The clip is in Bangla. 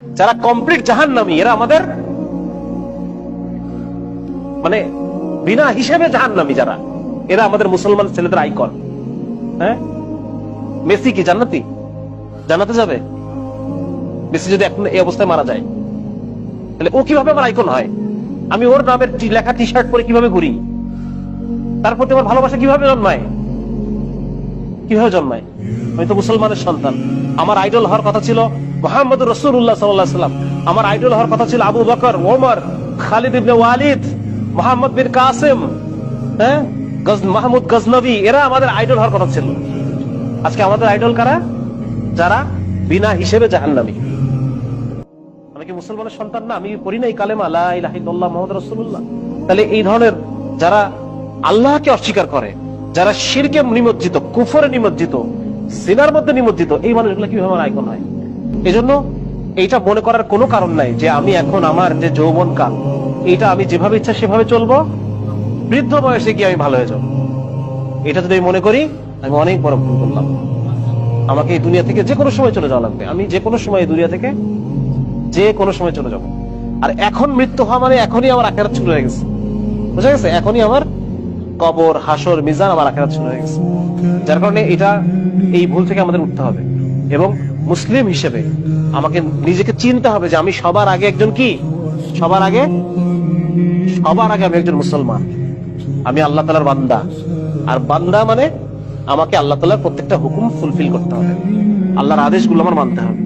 যারা কমপ্লিট জাহান্নামী এরা আমাদের মানে বিনা হিসেবে জাহান্নামী যারা, এরা আমাদের মুসলমান ছেলেদের আইকন। হ্যাঁ, মেসি কি জান্নাতি? জান্নাতে যাবে? মেসি যদি এখন এই অবস্থায় মারা যায় তাহলে ও কিভাবে আমার আইকন হয়? আমি ওর নামের লেখা টি শার্ট পরে কিভাবে ঘুরি? তার প্রতি আমার ভালোবাসা কিভাবে জন্মায়? কিভাবে জন্মায়? আমি তো মুসলমানের সন্তান। আমার আইডল হওয়ার কথা ছিল মুহাম্মদুর রাসূলুল্লাহ সাল্লাল্লাহু আলাইহি ওয়াসাল্লাম। আমার আইডল হওয়ার কথা ছিল আবু বকর, ওমর, খালিদ ইবনে ওয়ালিদ, মুহাম্মদ বিন কাসিম, হ্যাঁ, মাহমুদ গজনবী, এরা আমাদের আইডল হওয়ার কথা ছিল। আজকে আমাদের আইডল কারা? যারা বিনা হিসেবে জাহান্নামী। আমি কি মুসলমানের সন্তান না? আমি পড়ি নাই কালেমা লা ইলাহা ইল্লাল্লাহ মুহাম্মাদুর রাসূলুল্লাহ? তাহলে এই ধরনের যারা আল্লাহকে অস্বীকার করে, যারা শিরকে নিমজ্জিত, কুফরে নিমজ্জিত, সিনার মধ্যে নিমজ্জিত, এই মানুষগুলো কিভাবে আমার আইকন হয়? এই জন্য এইটা মনে করার কোনো কারণ নাই যে আমি এখন আমার যে যৌবন কাল, এইটা আমি যেভাবে ইচ্ছা সেভাবে চলবো, বৃদ্ধ বয়সে গিয়ে আমি ভালো হয়ে যাবো। এটা যদি আমি মনে করি, আমি অনেক বড় ভুল করলাম। আমাকে এই দুনিয়া থেকে যে কোনো সময় চলে যাওয়া লাগবে। আমি যে কোনো সময় দুনিয়া থেকে যে কোনো সময় চলে যাবো। আর এখন মৃত্যু হওয়া মানে এখনই আমার আখিরাত শুরু হয়ে গেছে। বুঝা গেছে? এখনই আমার কবর, হাসর, মিজান, আমার আখিরাত শুরু হয়ে গেছে। যার কারণে এটা, এই ভুল থেকে আমাদের উঠতে হবে এবং মুসলিম হিসেবে আমাকে নিজেকে চিনতে হবে যে আমি সবার আগে একজন কি, সবার আগে আমি একজন মুসলমান। আমি আল্লাহ তাআলার বান্দা। আর বান্দা মানে আমাকে আল্লাহ তাআলার প্রত্যেকটা হুকুম ফুলফিল করতে হবে, আল্লাহর আদেশগুলো আমার মানতে হবে।